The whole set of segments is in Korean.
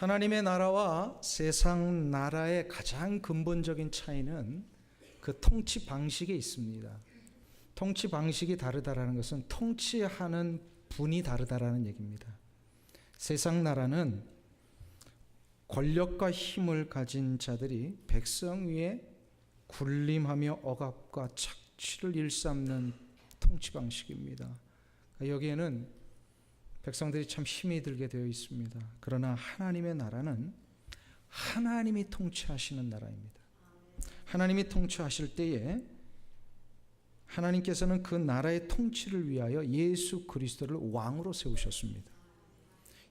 하나님의 나라와 세상 나라의 가장 근본적인 차이는 그 통치 방식에 있습니다. 통치 방식이 다르다라는 것은 통치하는 분이 다르다라는 얘기입니다. 세상 나라는 권력과 힘을 가진 자들이 백성 위에 군림하며 억압과 착취를 일삼는 통치 방식입니다. 여기에는 백성들이 참 힘이 들게 되어 있습니다. 그러나 하나님의 나라는 하나님이 통치하시는 나라입니다. 하나님이 통치하실 때에 하나님께서는 그 나라의 통치를 위하여 예수 그리스도를 왕으로 세우셨습니다.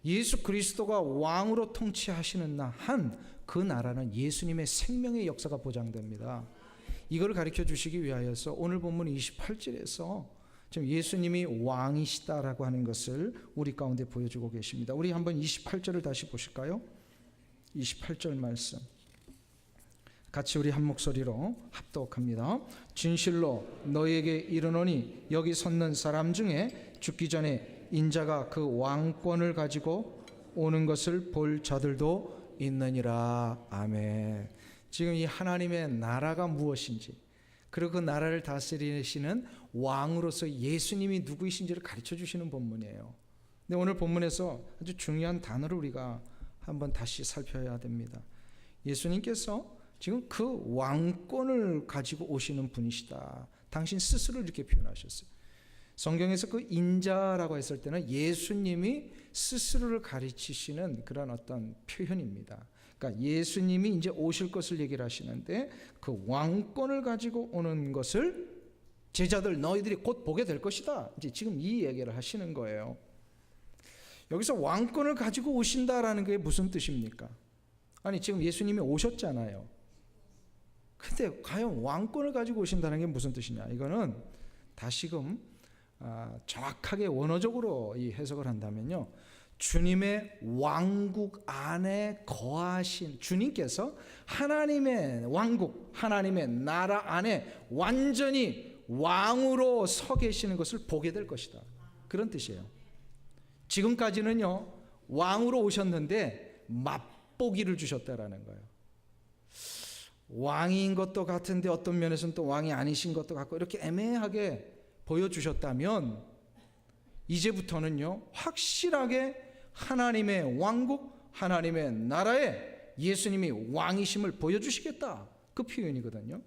예수 그리스도가 왕으로 통치하시는 한 그 나라는 예수님의 생명의 역사가 보장됩니다. 이걸 가르쳐 주시기 위하여서 오늘 본문 28절에서 지금 예수님이 왕이시다라고 하는 것을 우리 가운데 보여주고 계십니다. 우리 한번 28절을 다시 보실까요? 28절 말씀 같이 우리 한 목소리로 합독합니다. 진실로 너희에게 이르노니 여기 섰는 사람 중에 죽기 전에 인자가 그 왕권을 가지고 오는 것을 볼 자들도 있느니라. 아멘. 지금 이 하나님의 나라가 무엇인지, 그리고 그 나라를 다스리시는 왕으로서 예수님이 누구이신지를 가르쳐 주시는 본문이에요. 근데 오늘 본문에서 아주 중요한 단어를 우리가 한번 다시 살펴야 됩니다. 예수님께서 지금 그 왕권을 가지고 오시는 분이시다. 당신 스스로 이렇게 표현하셨어요. 성경에서 그 인자라고 했을 때는 예수님이 스스로를 가르치시는 그런 어떤 표현입니다. 그러니까 예수님이 이제 오실 것을 얘기를 하시는데 그 왕권을 가지고 오는 것을 제자들 너희들이 곧 보게 될 것이다. 이제 지금 이 얘기를 하시는 거예요. 여기서 왕권을 가지고 오신다라는 게 무슨 뜻입니까? 아니 지금 예수님이 오셨잖아요. 근데 과연 왕권을 가지고 오신다는 게 무슨 뜻이냐? 이거는 다시금 정확하게 원어적으로 이 해석을 한다면요, 주님의 왕국 안에 거하신 주님께서 하나님의 왕국, 하나님의 나라 안에 완전히 왕으로 서 계시는 것을 보게 될 것이다. 그런 뜻이에요. 지금까지는요, 왕으로 오셨는데 맛보기를 주셨다라는 거예요. 왕인 것도 같은데 어떤 면에서는 또 왕이 아니신 것도 같고 이렇게 애매하게 보여주셨다면 이제부터는요, 확실하게 하나님의 왕국, 하나님의 나라에 예수님이 왕이심을 보여주시겠다. 그 표현이거든요.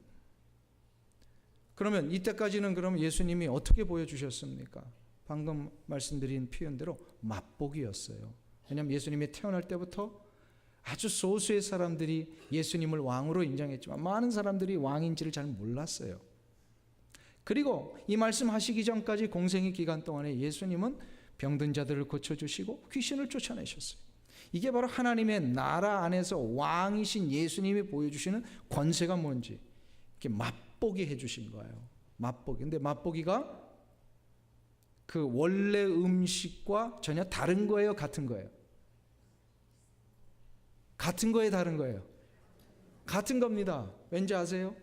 그러면 이때까지는 그럼 예수님이 어떻게 보여주셨습니까? 방금 말씀드린 표현대로 맛보기였어요. 왜냐하면 예수님이 태어날 때부터 아주 소수의 사람들이 예수님을 왕으로 인정했지만 많은 사람들이 왕인지를 잘 몰랐어요. 그리고 이 말씀하시기 전까지 공생의 기간 동안에 예수님은 병든 자들을 고쳐주시고 귀신을 쫓아내셨어요. 이게 바로 하나님의 나라 안에서 왕이신 예수님이 보여주시는 권세가 뭔지 이렇게 맛보게 해주신 거예요. 맛보기. 근데 맛보기가 그 원래 음식과 전혀 다른 거예요? 같은 거예요? 같은 거예요? 다른 거예요? 같은 겁니다. 왠지 아세요?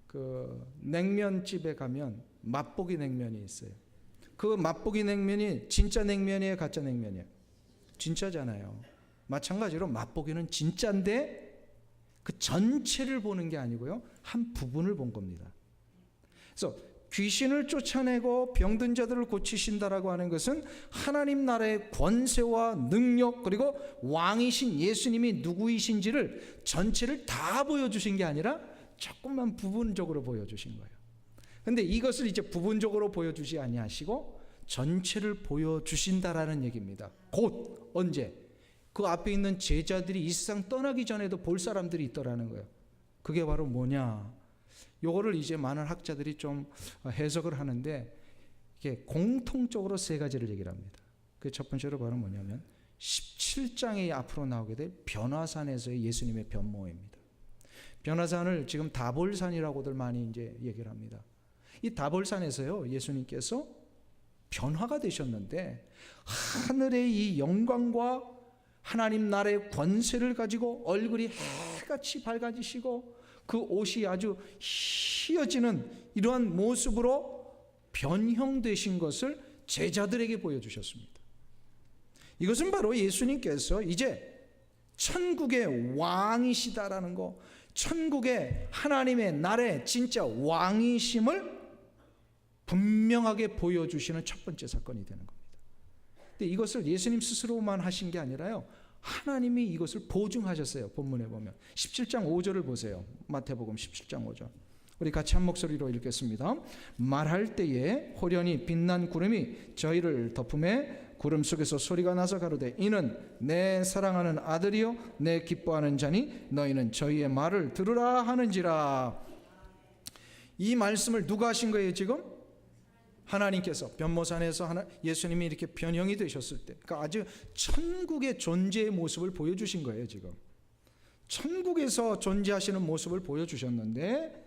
그 냉면집에 가면 맛보기 냉면이 있어요. 그 맛보기 냉면이 진짜 냉면이에요? 가짜 냉면이에요? 진짜잖아요. 마찬가지로 맛보기는 진짜인데 그 전체를 보는 게 아니고요, 한 부분을 본 겁니다. 그래서 귀신을 쫓아내고 병든 자들을 고치신다라고 하는 것은 하나님 나라의 권세와 능력, 그리고 왕이신 예수님이 누구이신지를 전체를 다 보여주신 게 아니라 조금만 부분적으로 보여주신 거예요. 근데 이것을 이제 부분적으로 보여주지 아니하시고 전체를 보여주신다라는 얘기입니다. 곧 언제? 그 앞에 있는 제자들이 이 세상 떠나기 전에도 볼 사람들이 있더라는 거예요. 그게 바로 뭐냐? 요거를 이제 많은 학자들이 좀 해석을 하는데 이게 공통적으로 세 가지를 얘기를 합니다. 그 첫 번째로 바로 뭐냐면 17장에 앞으로 나오게 될 변화산에서의 예수님의 변모입니다. 변화산을 지금 다볼산이라고들 많이 이제 얘기를 합니다. 이 다볼산에서요, 예수님께서 변화가 되셨는데 하늘의 이 영광과 하나님 나라의 권세를 가지고 얼굴이 해같이 밝아지시고 그 옷이 아주 희어지는 이러한 모습으로 변형되신 것을 제자들에게 보여주셨습니다. 이것은 바로 예수님께서 이제 천국의 왕이시다라는 거, 천국의 하나님의 나라의 진짜 왕이심을 분명하게 보여주시는 첫 번째 사건이 되는 겁니다. 근데 이것을 예수님 스스로만 하신 게 아니라요, 하나님이 이것을 보증하셨어요. 본문에 보면 17장 5절을 보세요. 마태복음 17장 5절. 우리 같이 한 목소리로 읽겠습니다. 말할 때에 호련히 빛난 구름이 저희를 덮음에 구름 속에서 소리가 나서 가로되 이는 내 사랑하는 아들이요 내 기뻐하는 자니 너희는 저희의 말을 들으라 하는지라. 이 말씀을 누가 하신 거예요 지금? 하나님께서 변모산에서 예수님이 이렇게 변형이 되셨을 때, 그러니까 아주 천국의 존재의 모습을 보여주신 거예요. 지금 천국에서 존재하시는 모습을 보여주셨는데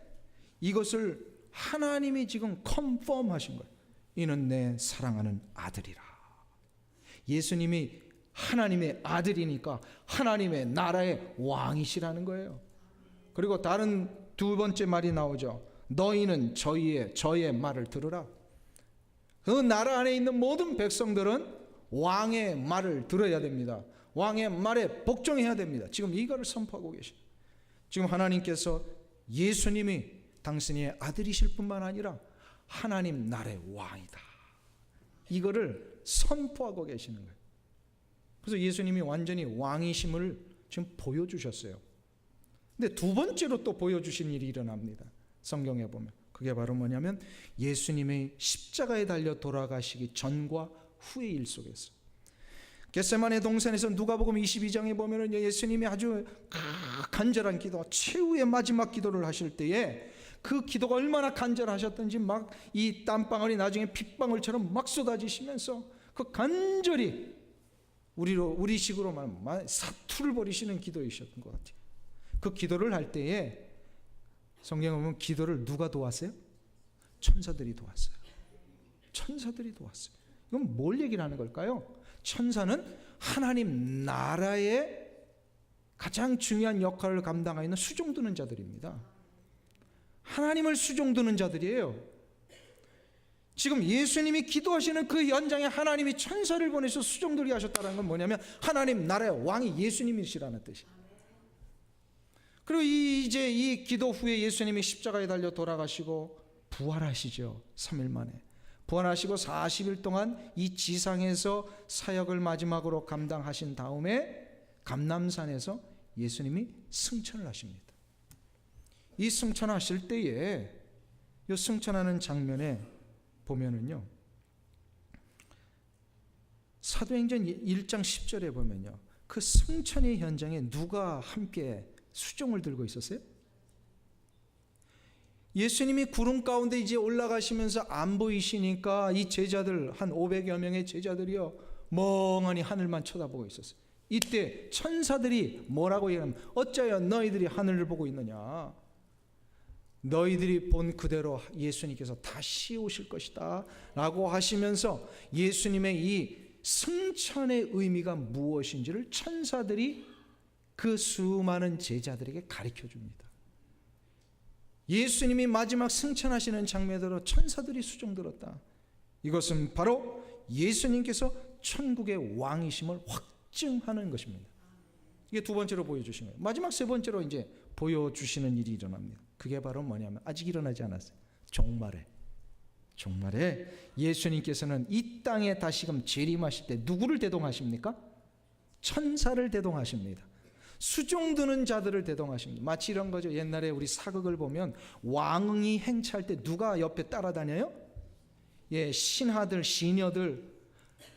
이것을 하나님이 지금 컨펌 하신 거예요. 이는 내 사랑하는 아들이라. 예수님이 하나님의 아들이니까 하나님의 나라의 왕이시라는 거예요. 그리고 다른 두 번째 말이 나오죠. 너희는 저의 말을 들으라. 그 나라 안에 있는 모든 백성들은 왕의 말을 들어야 됩니다. 왕의 말에 복종해야 됩니다. 지금 이거를 선포하고 계십니다. 지금 하나님께서 예수님이 당신의 아들이실 뿐만 아니라 하나님 나라의 왕이다, 이거를 선포하고 계시는 거예요. 그래서 예수님이 완전히 왕이심을 지금 보여주셨어요. 근데 두 번째로 또 보여주신 일이 일어납니다. 성경에 보면 그게 바로 뭐냐면 예수님의 십자가에 달려 돌아가시기 전과 후의 일 속에서, 겟세마네 동산에서 누가복음 22장에 보면은 예수님이 아주 간절한 기도, 최후의 마지막 기도를 하실 때에 그 기도가 얼마나 간절하셨던지 막 이 땀방울이 나중에 핏방울처럼 막 쏟아지시면서 그 간절히 우리식으로 말하면 사투를 벌이시는 기도이셨던 것 같아요. 그 기도를 할 때에 성경에 보면 기도를 누가 도왔어요? 천사들이 도왔어요. 천사들이 도왔어요. 이건 뭘 얘기를 하는 걸까요? 천사는 하나님 나라의 가장 중요한 역할을 감당하고 있는 수종드는 자들입니다. 하나님을 수종드는 자들이에요. 지금 예수님이 기도하시는 그 현장에 하나님이 천사를 보내서 수종들게 하셨다는 건 뭐냐면 하나님 나라의 왕이 예수님이시라는 뜻이에요. 그리고 이제 이 기도 후에 예수님이 십자가에 달려 돌아가시고 부활하시죠. 3일 만에 부활하시고 40일 동안 이 지상에서 사역을 마지막으로 감당하신 다음에 감람산에서 예수님이 승천을 하십니다. 이 승천하실 때에 이 승천하는 장면에 보면은요, 사도행전 1장 10절에 보면요, 그 승천의 현장에 누가 함께 수종을 들고 있었어요? 예수님이 구름 가운데 이제 올라가시면서 안 보이시니까 이 제자들 한 500여 명의 제자들이요 멍하니 하늘만 쳐다보고 있었어요. 이때 천사들이 뭐라고 얘기하면 어찌하여 너희들이 하늘을 보고 있느냐, 너희들이 본 그대로 예수님께서 다시 오실 것이다 라고 하시면서 예수님의 이 승천의 의미가 무엇인지를 천사들이 그 수많은 제자들에게 가르쳐 줍니다. 예수님이 마지막 승천하시는 장면으로 천사들이 수종들었다. 이것은 바로 예수님께서 천국의 왕이심을 확증하는 것입니다. 이게 두 번째로 보여주신 거예요. 마지막 세 번째로 이제 보여주시는 일이 일어납니다. 그게 바로 뭐냐면 아직 일어나지 않았어요. 종말에 예수님께서는 이 땅에 다시금 재림하실 때 누구를 대동하십니까? 천사를 대동하십니다. 수종드는 자들을 대동하십니다. 마치 이런 거죠. 옛날에 우리 사극을 보면 왕이 행차할 때 누가 옆에 따라다녀요? 신하들, 시녀들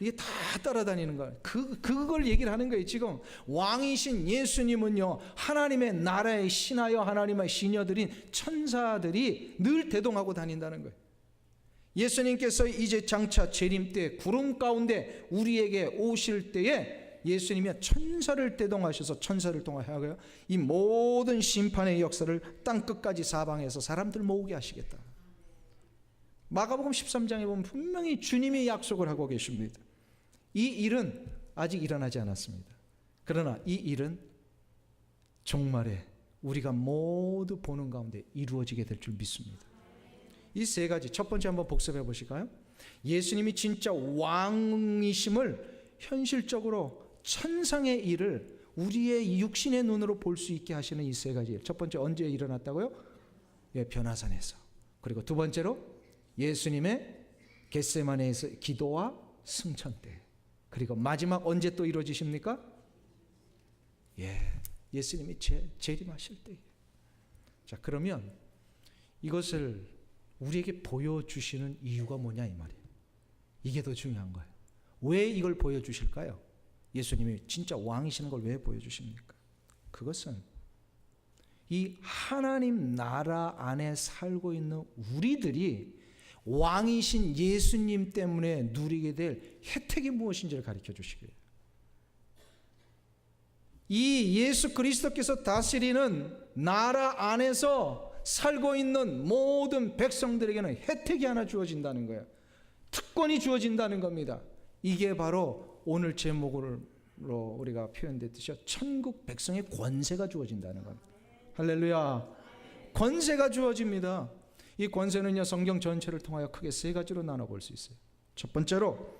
이게 다 따라다니는 거예요. 그걸 얘기를 하는 거예요. 지금 왕이신 예수님은요, 하나님의 나라의 신하여 하나님의 시녀들인 천사들이 늘 대동하고 다닌다는 거예요. 예수님께서 이제 장차 재림 때 구름 가운데 우리에게 오실 때에 예수님이 천사를 대동하셔서 천사를 통하여 이 모든 심판의 역사를 땅끝까지 사방에서 사람들 모으게 하시겠다. 마가복음 13장에 보면 분명히 주님이 약속을 하고 계십니다. 이 일은 아직 일어나지 않았습니다. 그러나 이 일은 종말에 우리가 모두 보는 가운데 이루어지게 될 줄 믿습니다. 이 세 가지, 첫 번째 한번 복습해 보실까요? 예수님이 진짜 왕이심을 현실적으로 천상의 일을 우리의 육신의 눈으로 볼 수 있게 하시는 이 세 가지 일. 첫 번째, 언제 일어났다고요? 예, 변화산에서. 그리고 두 번째로 예수님의 겟세마네에서 기도와 승천 때. 그리고 마지막 언제 또 이루어지십니까? 예, 예수님이 재림하실 때. 자, 그러면 이것을 우리에게 보여주시는 이유가 뭐냐 이 말이에요. 이게 더 중요한 거예요. 왜 이걸 보여주실까요? 예수님이 진짜 왕이시는 걸 왜 보여주십니까? 그것은 이 하나님 나라 안에 살고 있는 우리들이 왕이신 예수님 때문에 누리게 될 혜택이 무엇인지를 가르쳐 주시기예요. 이 예수 그리스도께서 다스리는 나라 안에서 살고 있는 모든 백성들에게는 혜택이 하나 주어진다는 거예요. 특권이 주어진다는 겁니다. 이게 바로 오늘 제목으로 우리가 표현됐듯이 천국 백성의 권세가 주어진다는 겁니다. 할렐루야. 권세가 주어집니다. 이 권세는요, 성경 전체를 통하여 크게 세 가지로 나눠볼 수 있어요. 첫 번째로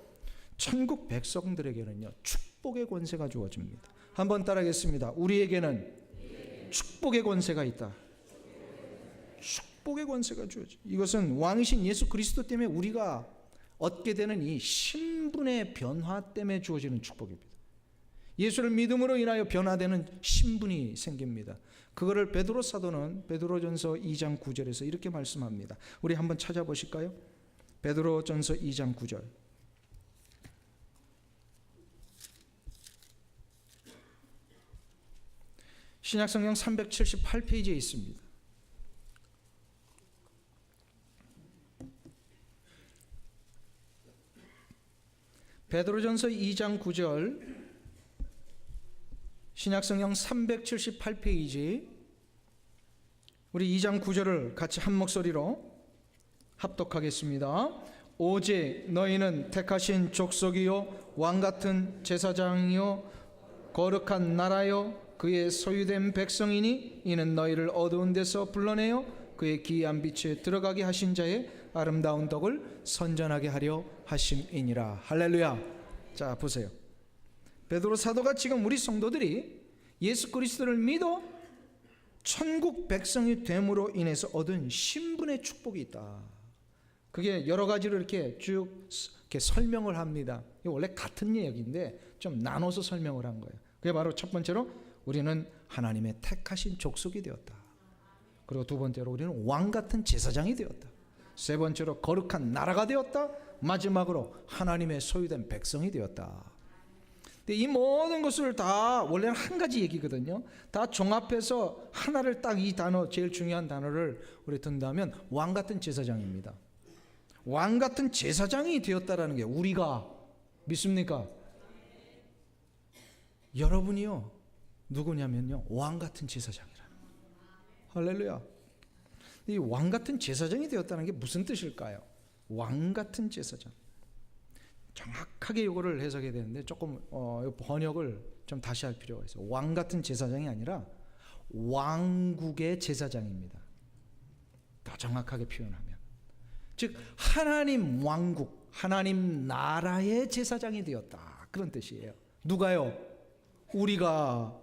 천국 백성들에게는요, 축복의 권세가 주어집니다. 한번 따라하겠습니다. 우리에게는 축복의 권세가 있다. 축복의 권세가 주어져. 이것은 왕이신 예수 그리스도 때문에 우리가 얻게 되는 이 신분의 변화 때문에 주어지는 축복입니다. 예수를 믿음으로 인하여 변화되는 신분이 생깁니다. 그거를 베드로 사도는 베드로전서 2장 9절에서 이렇게 말씀합니다. 우리 한번 찾아보실까요? 베드로전서 2장 9절. 신약성경 378페이지에 있습니다. 베드로전서 2장 9절, 신약성경 378페이지, 우리 2장 9절을 같이 한 목소리로 합독하겠습니다. 오직 너희는 택하신 족속이요 왕같은 제사장이요 거룩한 나라요 그의 소유된 백성이니 이는 너희를 어두운 데서 불러내어 그의 기이한 빛에 들어가게 하신 자의 아름다운 덕을 선전하게 하려 하심이니라. 할렐루야. 자, 보세요. 베드로 사도가 지금 우리 성도들이 예수 그리스도를 믿어 천국 백성이 됨으로 인해서 얻은 신분의 축복이 있다. 그게 여러 가지로 이렇게 쭉 이렇게 설명을 합니다. 이게 원래 같은 얘기인데 좀 나눠서 설명을 한 거예요. 그게 바로 첫 번째로 우리는 하나님의 택하신 족속이 되었다. 그리고 두 번째로 우리는 왕 같은 제사장이 되었다. 세 번째로 거룩한 나라가 되었다. 마지막으로 하나님의 소유된 백성이 되었다. 근데 이 모든 것을 다 원래는 한 가지 얘기거든요. 다 종합해서 하나를 딱 이 단어, 제일 중요한 단어를 우리 든다면 왕 같은 제사장입니다. 왕 같은 제사장이 되었다라는 게 우리가 믿습니까? 여러분이요 누구냐면요 왕 같은 제사장이라는 거예요. 할렐루야. 이 왕 같은 제사장이 되었다는 게 무슨 뜻일까요? 왕 같은 제사장. 정확하게 이거를 해석해야 되는데 조금 번역을 좀 다시 할 필요가 있어요. 왕 같은 제사장이 아니라 왕국의 제사장입니다. 더 정확하게 표현하면 즉 하나님 왕국, 하나님 나라의 제사장이 되었다, 그런 뜻이에요. 누가요? 우리가.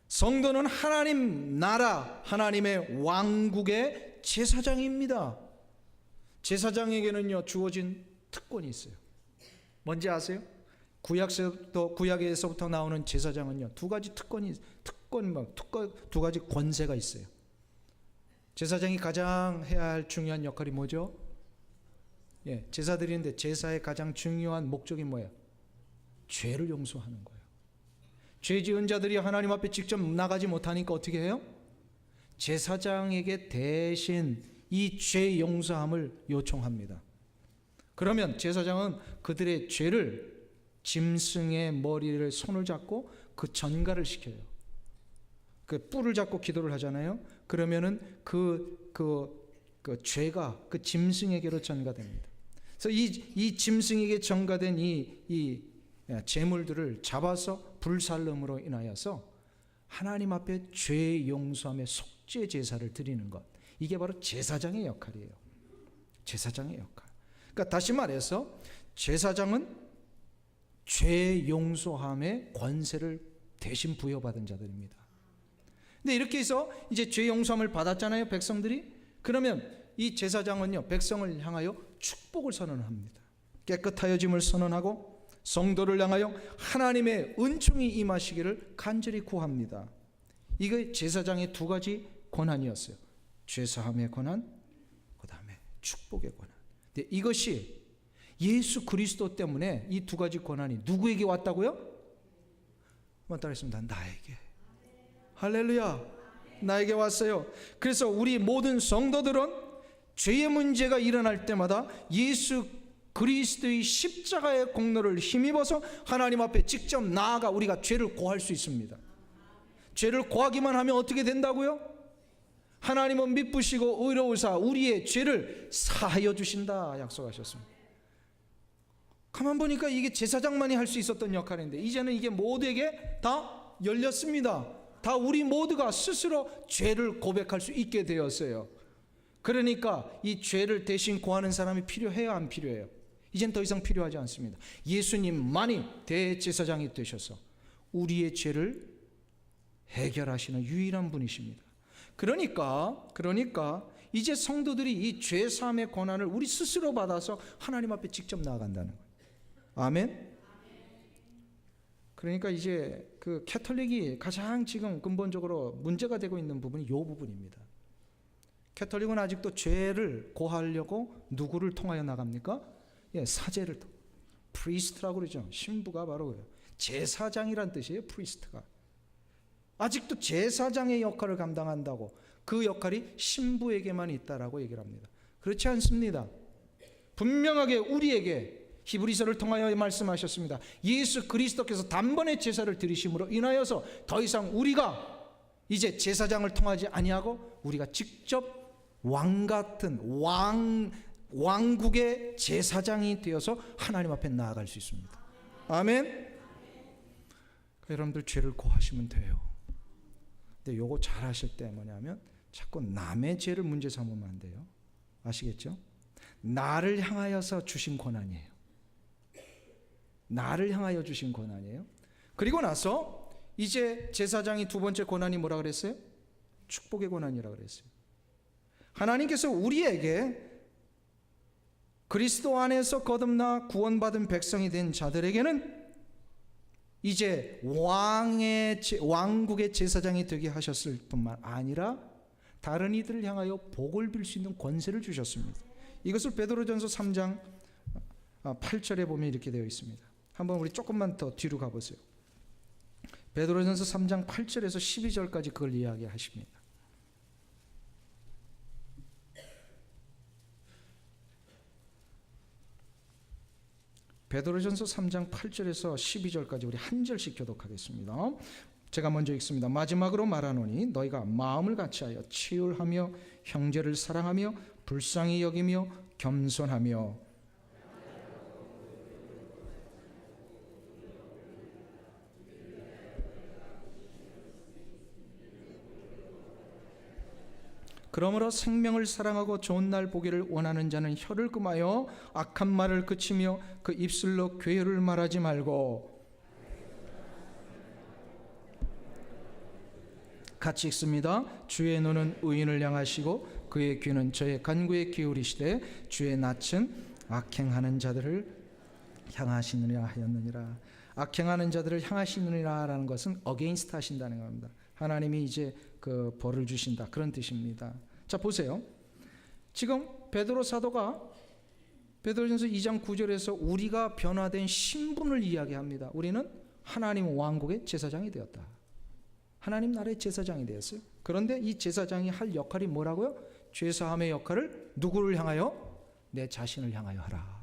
성도는 하나님 나라, 하나님의 왕국의 제사장입니다. 제사장에게는요 주어진 특권이 있어요. 뭔지 아세요? 구약에서부터 나오는 제사장은요 두 가지 두 가지 권세가 있어요. 제사장이 가장 해야 할 중요한 역할이 뭐죠? 예, 제사드리는데 제사의 가장 중요한 목적이 뭐예요? 죄를 용서하는 거예요. 죄 지은 자들이 하나님 앞에 직접 나가지 못하니까 어떻게 해요? 제사장에게 대신 이 죄 용서함을 요청합니다. 그러면 제사장은 그들의 죄를 짐승의 머리를 손을 잡고 그 전가를 시켜요. 그 뿔을 잡고 기도를 하잖아요. 그러면은 그 죄가 그 짐승에게로 전가됩니다. 그래서 이 짐승에게 전가된 이 제물들을 잡아서 불살름으로 인하여서 하나님 앞에 죄 용서함의 속죄 제사를 드리는 것, 이게 바로 제사장의 역할이에요. 제사장의 역할. 그러니까 다시 말해서 제사장은 죄 용서함의 권세를 대신 부여받은 자들입니다. 근데 이렇게 해서 이제 죄 용서함을 받았잖아요, 백성들이. 그러면 이 제사장은요, 백성을 향하여 축복을 선언합니다. 깨끗하여짐을 선언하고 성도를 향하여 하나님의 은총이 임하시기를 간절히 구합니다. 이게 제사장의 두 가지 권한이었어요. 죄사함의 권한, 그 다음에 축복의 권한. 근데 이것이 예수 그리스도 때문에 이 두 가지 권한이 누구에게 왔다고요? 한번 따라했습니다. 나에게. 할렐루야. 나에게 왔어요. 그래서 우리 모든 성도들은 죄의 문제가 일어날 때마다 예수 그리스도의 십자가의 공로를 힘입어서 하나님 앞에 직접 나아가 우리가 죄를 고할 수 있습니다. 죄를 고하기만 하면 어떻게 된다고요? 하나님은 미쁘시고 의로우사 우리의 죄를 사하여 주신다 약속하셨습니다. 가만 보니까 이게 제사장만이 할 수 있었던 역할인데 이제는 이게 모두에게 다 열렸습니다. 다 우리 모두가 스스로 죄를 고백할 수 있게 되었어요. 그러니까 이 죄를 대신 고하는 사람이 필요해요, 안 필요해요? 이젠 더 이상 필요하지 않습니다. 예수님만이 대제사장이 되셔서 우리의 죄를 해결하시는 유일한 분이십니다. 그러니까 이제 성도들이 이 죄사함의 권한을 우리 스스로 받아서 하나님 앞에 직접 나아간다는 거예요. 아멘. 그러니까 이제 그 캐톨릭이 가장 지금 근본적으로 문제가 되고 있는 부분이 이 부분입니다. 캐톨릭은 아직도 죄를 고하려고 누구를 통하여 나갑니까? 예, 사제를 통해. 프리스트라고 그러죠. 신부가 바로 그래요. 제사장이란 뜻이에요. 프리스트가. 아직도 제사장의 역할을 감당한다고 그 역할이 신부에게만 있다라고 얘기를 합니다. 그렇지 않습니다. 분명하게 우리에게 히브리서를 통하여 말씀하셨습니다. 예수 그리스도께서 단번에 제사를 드리심으로 인하여서 더 이상 우리가 이제 제사장을 통하지 아니하고 우리가 직접 왕같은 왕국의 제사장이 되어서 하나님 앞에 나아갈 수 있습니다. 아멘. 여러분들 죄를 고하시면 돼요. 근데 요거 잘 하실 때 뭐냐면 자꾸 남의 죄를 문제 삼으면 안 돼요. 아시겠죠? 나를 향하여서 주신 권한이에요. 나를 향하여 주신 권한이에요. 그리고 나서 이제 제사장이 두 번째 권한이 뭐라 그랬어요? 축복의 권한이라 그랬어요. 하나님께서 우리에게 그리스도 안에서 거듭나 구원받은 백성이 된 자들에게는 이제 왕국의 제사장이 되게 하셨을 뿐만 아니라 다른 이들을 향하여 복을 빌 수 있는 권세를 주셨습니다. 이것을 베드로전서 3장 8절에 보면 이렇게 되어 있습니다. 한번 우리 조금만 더 뒤로 가보세요. 베드로전서 3장 8절에서 12절까지 그걸 이야기하십니다. 베드로전서 3장 8절에서 12절까지 우리 한 절씩 교독하겠습니다. 제가 먼저 읽습니다. 마지막으로 말하노니 너희가 마음을 같이하여 치율하며 형제를 사랑하며 불쌍히 여기며 겸손하며 그러므로 생명을 사랑하고 좋은 날 보기를 원하는 자는 혀를 금하여 악한 말을 그치며 그 입술로 괴를 말하지 말고 같이 읽습니다. 주의 눈은 의인을 향하시고 그의 귀는 저의 간구에 기울이시되 주의 낯은 악행하는 자들을 향하시느니라 하였느니라. 악행하는 자들을 향하시느니라 라는 것은 어게인스트 하신다는 겁니다. 하나님이 이제 그 벌을 주신다 그런 뜻입니다. 자 보세요. 지금 베드로 사도가 베드로전서 2장 9절에서 우리가 변화된 신분을 이야기합니다. 우리는 하나님 왕국의 제사장이 되었다. 하나님 나라의 제사장이 되었어요. 그런데 이 제사장이 할 역할이 뭐라고요? 죄사함의 역할을 누구를 향하여? 내 자신을 향하여 하라.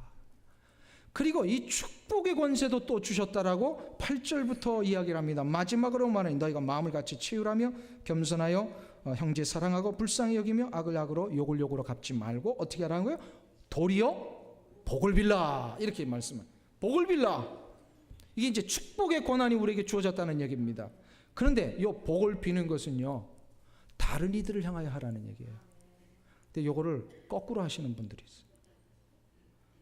그리고 이 축복의 권세도 또 주셨다라고 8절부터 이야기를 합니다. 마지막으로 말하니 너희가 마음을 같이 치유하며 겸손하여 형제 사랑하고 불쌍히 여기며 악을 악으로 욕을 욕으로 갚지 말고 어떻게 하라는 거예요? 도리어 복을 빌라 이렇게 말씀을. 복을 빌라. 이게 이제 축복의 권한이 우리에게 주어졌다는 얘기입니다. 그런데 이 복을 비는 것은요 다른 이들을 향하여 하라는 얘기예요. 근데 이거를 거꾸로 하시는 분들이 있어요.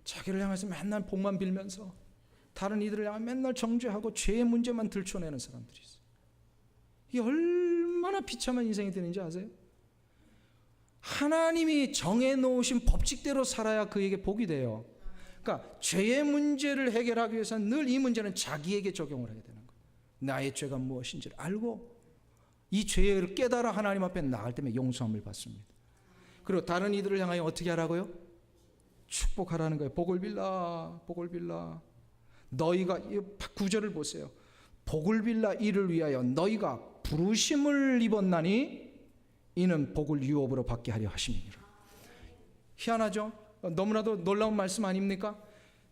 자기를 향해서 맨날 복만 빌면서 다른 이들을 향해 맨날 정죄하고 죄의 문제만 들춰내는 사람들이 있어요. 이 얼마나 비참한 인생이 되는지 아세요? 하나님이 정해놓으신 법칙대로 살아야 그에게 복이 돼요. 그러니까 죄의 문제를 해결하기 위해서는 늘 이 문제는 자기에게 적용을 해야 되는 거예요. 나의 죄가 무엇인지를 알고 이 죄를 깨달아 하나님 앞에 나갈 때면 용서함을 받습니다. 그리고 다른 이들을 향하여 어떻게 하라고요? 축복하라는 거예요. 복을 빌라, 복을 빌라. 너희가, 9절을 보세요. 복을 빌라 이를 위하여 너희가 부르심을 입었나니 이는 복을 유업으로 받게 하려 하심이니라. 희한하죠? 너무나도 놀라운 말씀 아닙니까?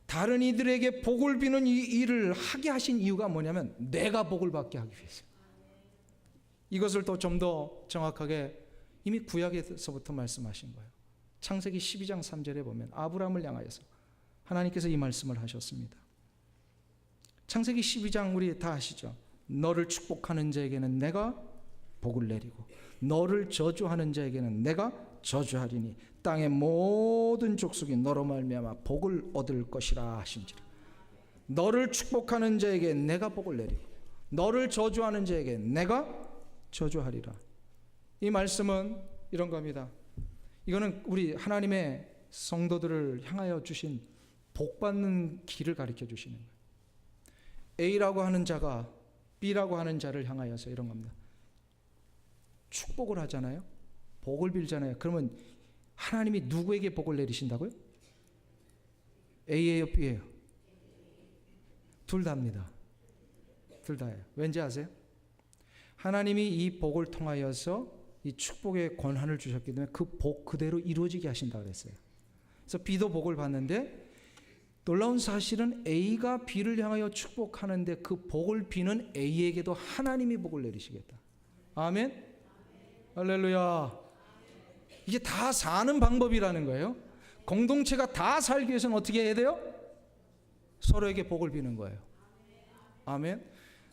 다른 이들에게 복을 비는 이 일을 하게 하신 이유가 뭐냐면 내가 복을 받게 하기 위해서. 이것을 또 좀 더 정확하게 이미 구약에서부터 말씀하신 거예요. 창세기 12장 3절에 보면 아브라함을 향하여서 하나님께서 이 말씀을 하셨습니다. 창세기 12장 우리 다 아시죠? 너를 축복하는 자에게는 내가 복을 내리고 너를 저주하는 자에게는 내가 저주하리니 땅의 모든 족속이 너로 말미암아 복을 얻을 것이라 하신지라. 너를 축복하는 자에게 내가 복을 내리고 너를 저주하는 자에게 내가 저주하리라. 이 말씀은 이런 겁니다. 이거는 우리 하나님의 성도들을 향하여 주신 복받는 길을 가르쳐 주시는 거예요. A라고 하는 자가 B라고 하는 자를 향하여서 이런 겁니다. 축복을 하잖아요. 복을 빌잖아요. 그러면 하나님이 누구에게 복을 내리신다고요? A예요, B예요? 둘 다입니다. 둘 다예요. 왠지 아세요? 하나님이 이 복을 통하여서 이 축복의 권한을 주셨기 때문에 그 복 그대로 이루어지게 하신다고 그랬어요. 그래서 B도 복을 받는데 놀라운 사실은 A가 B를 향하여 축복하는데 그 복을 B는 A에게도 하나님이 복을 내리시겠다. 아멘? 할렐루야. 이게 다 사는 방법이라는 거예요. 공동체가 다 살기 위해서는 어떻게 해야 돼요? 서로에게 복을 비는 거예요. 아멘?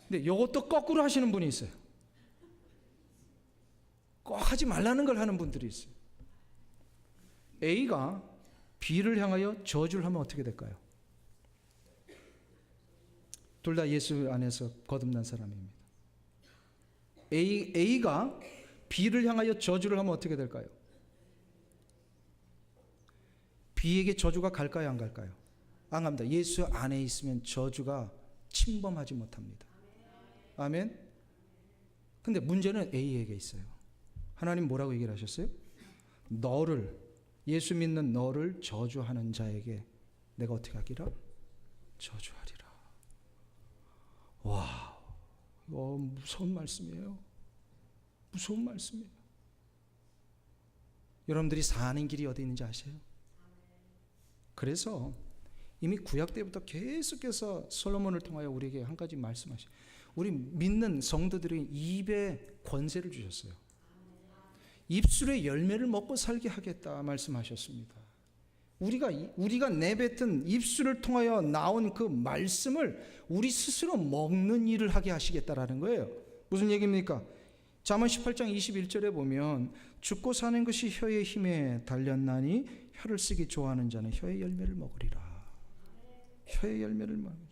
근데 이것도 거꾸로 하시는 분이 있어요. 꼭 하지 말라는 걸 하는 분들이 있어요. A가 B를 향하여 저주를 하면 어떻게 될까요? 둘 다 예수 안에서 거듭난 사람입니다. A가 B를 향하여 저주를 하면 어떻게 될까요? B에게 저주가 갈까요, 안 갈까요? 안 갑니다. 예수 안에 있으면 저주가 침범하지 못합니다. 아멘? 근데 문제는 A에게 있어요. 하나님 뭐라고 얘기를 하셨어요? 너를, 예수 믿는 너를 저주하는 자에게 내가 어떻게 하기라? 저주하리라. 와, 이거 무서운 말씀이에요. 무서운 말씀이에요. 여러분들이 사는 길이 어디 있는지 아세요? 그래서 이미 구약 때부터 계속해서 솔로몬을 통하여 우리에게 한 가지 말씀하셔요. 우리 믿는 성도들이 입에 권세를 주셨어요. 입술의 열매를 먹고 살게 하겠다 말씀하셨습니다. 우리가 내뱉은 입술을 통하여 나온 그 말씀을 우리 스스로 먹는 일을 하게 하시겠다라는 거예요. 무슨 얘기입니까? 잠언 18장 21절에 보면 죽고 사는 것이 혀의 힘에 달렸나니 혀를 쓰기 좋아하는 자는 혀의 열매를 먹으리라. 혀의 열매를 먹으리라.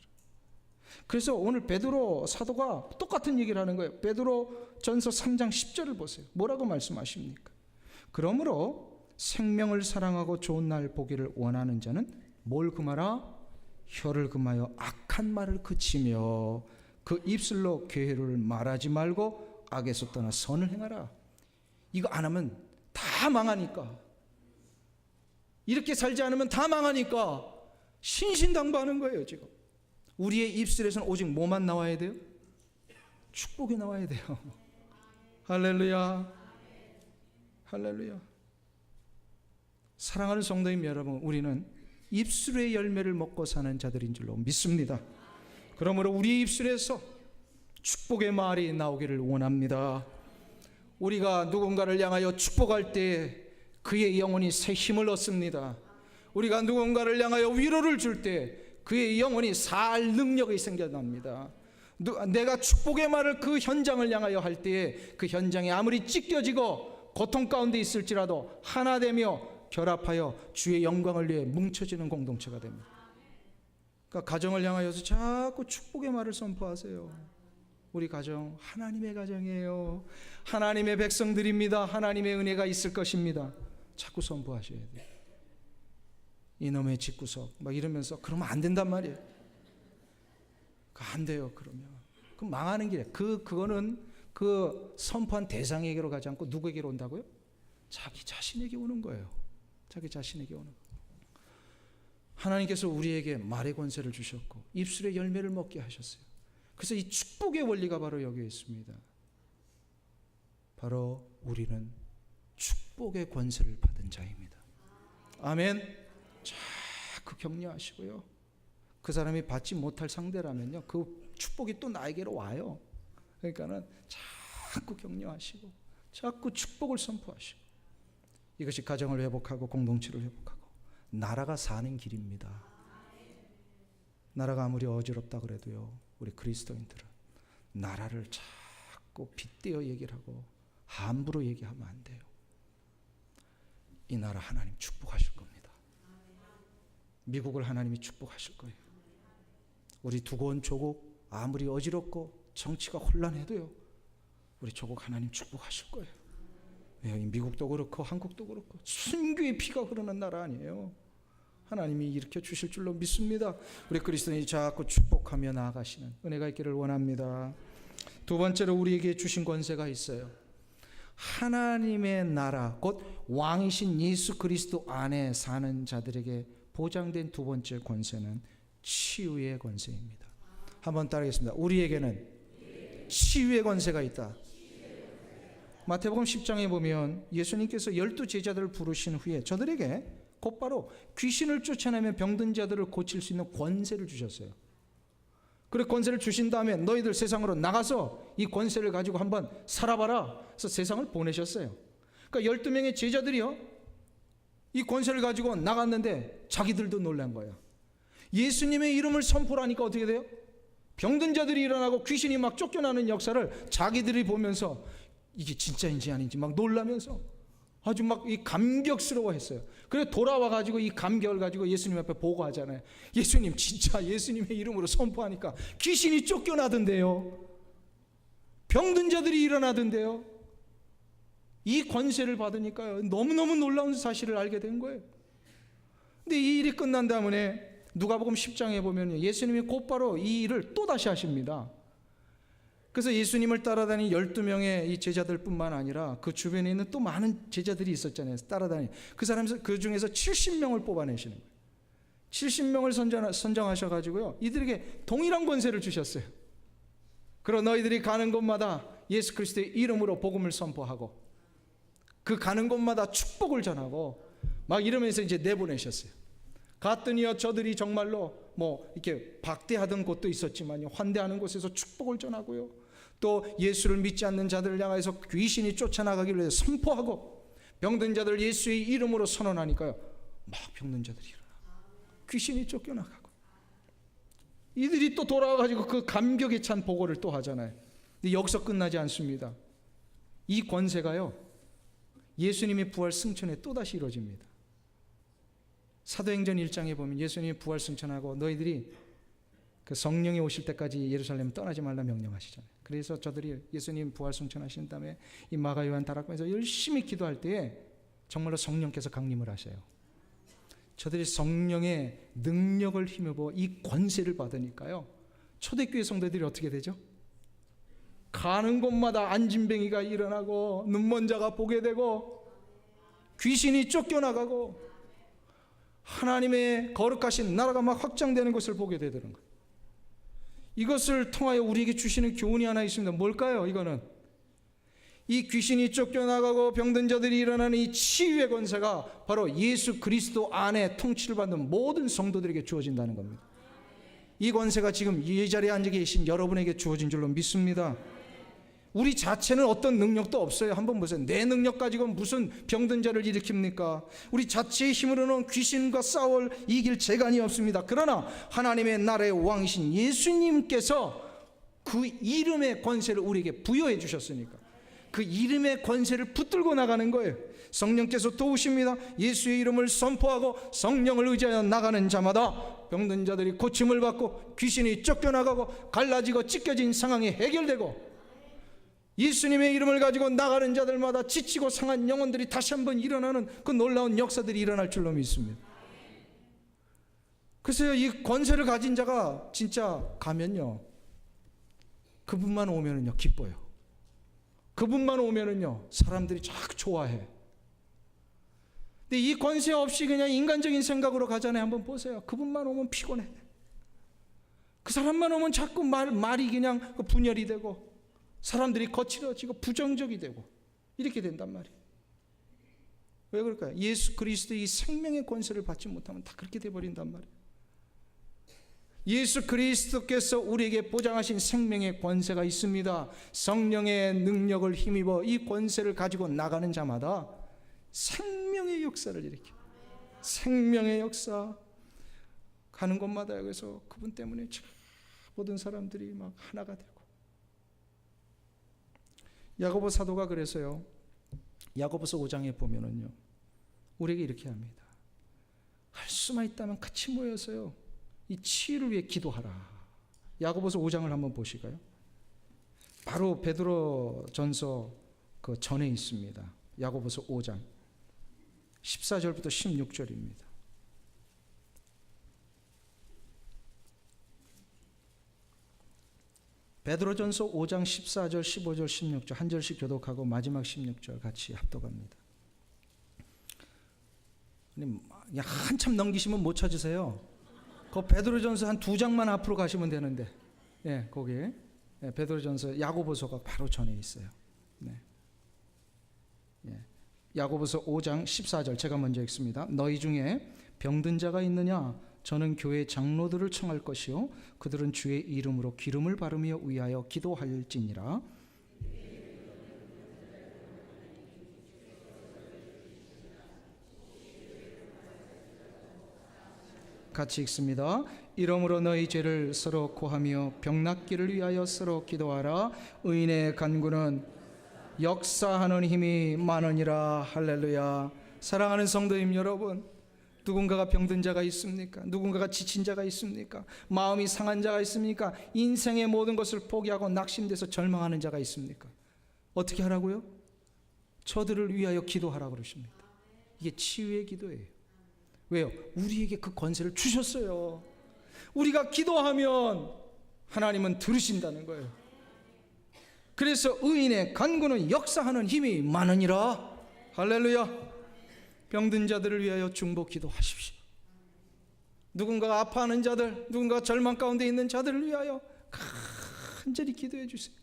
그래서 오늘 베드로 사도가 똑같은 얘기를 하는 거예요. 베드로 전서 3장 10절을 보세요. 뭐라고 말씀하십니까? 그러므로 생명을 사랑하고 좋은 날 보기를 원하는 자는 뭘 금하라? 혀를 금하여 악한 말을 그치며 그 입술로 괴로를 말하지 말고 악에서 떠나 선을 행하라. 이거 안 하면 다 망하니까, 이렇게 살지 않으면 다 망하니까 신신당부하는 거예요. 지금 우리의 입술에서는 오직 뭐만 나와야 돼요? 축복이 나와야 돼요. 할렐루야, 할렐루야. 사랑하는 성도님 여러분, 우리는 입술의 열매를 먹고 사는 자들인 줄로 믿습니다. 그러므로 우리 입술에서 축복의 말이 나오기를 원합니다. 우리가 누군가를 향하여 축복할 때 그의 영혼이 새 힘을 얻습니다. 우리가 누군가를 향하여 위로를 줄 때 그의 영혼이 살 능력이 생겨납니다. 내가 축복의 말을 그 현장을 향하여 할 때에 그 현장이 아무리 찢겨지고 고통 가운데 있을지라도 하나 되며 결합하여 주의 영광을 위해 뭉쳐지는 공동체가 됩니다. 그러니까 가정을 향하여서 자꾸 축복의 말을 선포하세요. 우리 가정 하나님의 가정이에요. 하나님의 백성들입니다. 하나님의 은혜가 있을 것입니다. 자꾸 선포하셔야 돼요. 이놈의 집구석 막 이러면서 그러면 안 된단 말이에요. 안 돼요. 그러면 그럼 망하는 길이에요. 그거는 그 선포한 대상에게로 가지 않고 누구에게로 온다고요? 자기 자신에게 오는 거예요. 자기 자신에게 오는 거예요. 하나님께서 우리에게 말의 권세를 주셨고 입술의 열매를 먹게 하셨어요. 그래서 이 축복의 원리가 바로 여기에 있습니다. 바로 우리는 축복의 권세를 받은 자입니다. 아멘. 자꾸 격려하시고요. 그 사람이 받지 못할 상대라면요, 그 축복이 또 나에게로 와요. 그러니까는 자꾸 격려하시고 자꾸 축복을 선포하시고, 이것이 가정을 회복하고 공동체를 회복하고 나라가 사는 길입니다. 나라가 아무리 어지럽다 그래도요, 우리 그리스도인들은 나라를 자꾸 빗대어 얘기를 하고 함부로 얘기하면 안 돼요. 이 나라 하나님 축복하실 겁니다. 미국을 하나님이 축복하실 거예요. 우리 두고 온 조국 아무리 어지럽고 정치가 혼란해도요, 우리 조국 하나님 축복하실 거예요. 미국도 그렇고 한국도 그렇고 순교의 피가 흐르는 나라 아니에요. 하나님이 일으켜 주실 줄로 믿습니다. 우리 그리스도인이 자꾸 축복하며 나아가시는 은혜가 있기를 원합니다. 두 번째로 우리에게 주신 권세가 있어요. 하나님의 나라 곧 왕이신 예수 그리스도 안에 사는 자들에게 보장된 두 번째 권세는 치유의 권세입니다. 한번 따르겠습니다. 우리에게는 치유의 권세가 있다. 마태복음 10장에 보면 예수님께서 12 제자들을 부르신 후에 저들에게 곧바로 귀신을 쫓아내며 병든 자들을 고칠 수 있는 권세를 주셨어요. 그래 권세를 주신 다음에 너희들 세상으로 나가서 이 권세를 가지고 한번 살아봐라. 그래서 세상을 보내셨어요. 그러니까 12명의 제자들이요, 이 권세를 가지고 나갔는데 자기들도 놀란 거예요. 예수님의 이름을 선포하니까 어떻게 돼요? 병든 자들이 일어나고 귀신이 막 쫓겨나는 역사를 자기들이 보면서 이게 진짜인지 아닌지 막 놀라면서 아주 막 이 감격스러워했어요. 그래서 돌아와 가지고 이 감격을 가지고 예수님 앞에 보고하잖아요. 예수님, 진짜 예수님의 이름으로 선포하니까 귀신이 쫓겨나던데요, 병든 자들이 일어나던데요. 이 권세를 받으니까요, 너무너무 놀라운 사실을 알게 된 거예요. 근데 이 일이 끝난 다음에 누가복음 10장에 보면 예수님이 곧바로 이 일을 또다시 하십니다. 그래서 예수님을 따라다니는 12명의 이 제자들뿐만 아니라 그 주변에 있는 또 많은 제자들이 있었잖아요. 따라다니는 그 중에서 70명을 뽑아내시는 거예요. 70명을 선정하셔가지고요, 이들에게 동일한 권세를 주셨어요. 그리고 너희들이 가는 곳마다 예수 그리스도의 이름으로 복음을 선포하고 그 가는 곳마다 축복을 전하고 막 이러면서 이제 내보내셨어요. 갔더니요, 저들이 정말로 뭐 이렇게 박대하던 곳도 있었지만요, 환대하는 곳에서 축복을 전하고요, 또 예수를 믿지 않는 자들을 향해서 귀신이 쫓아나가기를 위해서 선포하고 병든 자들 예수의 이름으로 선언하니까요, 막 병든 자들이 일어나 귀신이 쫓겨나가고, 이들이 또 돌아와가지고 그 감격에 찬 보고를 또 하잖아요. 근데 여기서 끝나지 않습니다. 이 권세가요, 예수님의 부활 승천에 또다시 이루어집니다. 사도행전 1장에 보면 예수님이 부활 승천하고 너희들이 그 성령이 오실 때까지 예루살렘 떠나지 말라 명령하시잖아요. 그래서 저들이 예수님 부활 승천하신 다음에 이 마가 요한 다락방에서 열심히 기도할 때에 정말로 성령께서 강림을 하셔요. 저들이 성령의 능력을 힘입어 이 권세를 받으니까요, 초대교회 성도들이 어떻게 되죠? 가는 곳마다 안진뱅이가 일어나고 눈먼 자가 보게 되고 귀신이 쫓겨나가고 하나님의 거룩하신 나라가 막 확장되는 것을 보게 되는 거예요. 이것을 통하여 우리에게 주시는 교훈이 하나 있습니다. 뭘까요? 이거는 이 귀신이 쫓겨나가고 병든 자들이 일어나는 이 치유의 권세가 바로 예수 그리스도 안에 통치를 받는 모든 성도들에게 주어진다는 겁니다. 이 권세가 지금 이 자리에 앉아 계신 여러분에게 주어진 줄로 믿습니다. 우리 자체는 어떤 능력도 없어요. 한번 보세요. 내 능력 가지고 무슨 병든 자를 일으킵니까? 우리 자체의 힘으로는 귀신과 싸울 이길 재간이 없습니다. 그러나 하나님의 나라의 왕이신 예수님께서 그 이름의 권세를 우리에게 부여해 주셨으니까, 그 이름의 권세를 붙들고 나가는 거예요. 성령께서 도우십니다. 예수의 이름을 선포하고 성령을 의지하여 나가는 자마다 병든 자들이 고침을 받고 귀신이 쫓겨나가고 갈라지고 찢겨진 상황이 해결되고, 예수님의 이름을 가지고 나가는 자들마다 지치고 상한 영혼들이 다시 한번 일어나는 그 놀라운 역사들이 일어날 줄로 믿습니다. 글쎄요, 이 권세를 가진 자가 진짜 가면요, 그분만 오면은요 기뻐요. 그분만 오면은요 사람들이 쫙 좋아해. 근데 이 권세 없이 그냥 인간적인 생각으로 가잖아요. 한번 보세요. 그분만 오면 피곤해. 그 사람만 오면 자꾸 말이 그냥 분열이 되고, 사람들이 거칠어지고 부정적이 되고 이렇게 된단 말이에요. 왜 그럴까요? 예수 그리스도의 이 생명의 권세를 받지 못하면 다 그렇게 돼버린단 말이에요. 예수 그리스도께서 우리에게 보장하신 생명의 권세가 있습니다. 성령의 능력을 힘입어 이 권세를 가지고 나가는 자마다 생명의 역사를 일으켜. 생명의 역사 가는 곳마다 여기서 그분 때문에 모든 사람들이 막 하나가 되고. 야고보 사도가 그래서요, 야고보서 5장에 보면은요 우리에게 이렇게 합니다. 할 수만 있다면 같이 모여서요 이 치유를 위해 기도하라. 야고보서 5장을 한번 보실까요? 바로 베드로전서 그 전에 있습니다. 야고보서 5장 14절부터 16절입니다. 베드로전서 5장 14절, 15절, 16절 한 절씩 교독하고 마지막 16절 같이 합독합니다. 한참 넘기시면 못 찾으세요. 그 베드로전서 한 2장만 앞으로 가시면 되는데, 예, 거기 예, 베드로전서 야고보서가 바로 전에 있어요. 네. 예. 야고보서 5장 14절 제가 먼저 읽습니다. 너희 중에 병든 자가 있느냐? 저는 교회 장로들을 청할 것이요 그들은 주의 이름으로 기름을 바르며 위하여 기도할지니라. 같이 읽습니다. 이러므로 너희 죄를 서로 고하며 병 낫기를 위하여 서로 기도하라. 의인의 간구는 역사하는 힘이 많으니라. 할렐루야. 사랑하는 성도님 여러분, 누군가가 병든 자가 있습니까? 누군가가 지친 자가 있습니까? 마음이 상한 자가 있습니까? 인생의 모든 것을 포기하고 낙심돼서 절망하는 자가 있습니까? 어떻게 하라고요? 저들을 위하여 기도하라고 그러십니다. 이게 치유의 기도예요. 왜요? 우리에게 그 권세를 주셨어요. 우리가 기도하면 하나님은 들으신다는 거예요. 그래서 의인의 간구는 역사하는 힘이 많으니라. 할렐루야. 병든 자들을 위하여 중보 기도하십시오. 누군가가 아파하는 자들, 누군가가 절망 가운데 있는 자들을 위하여 간절히 기도해 주세요.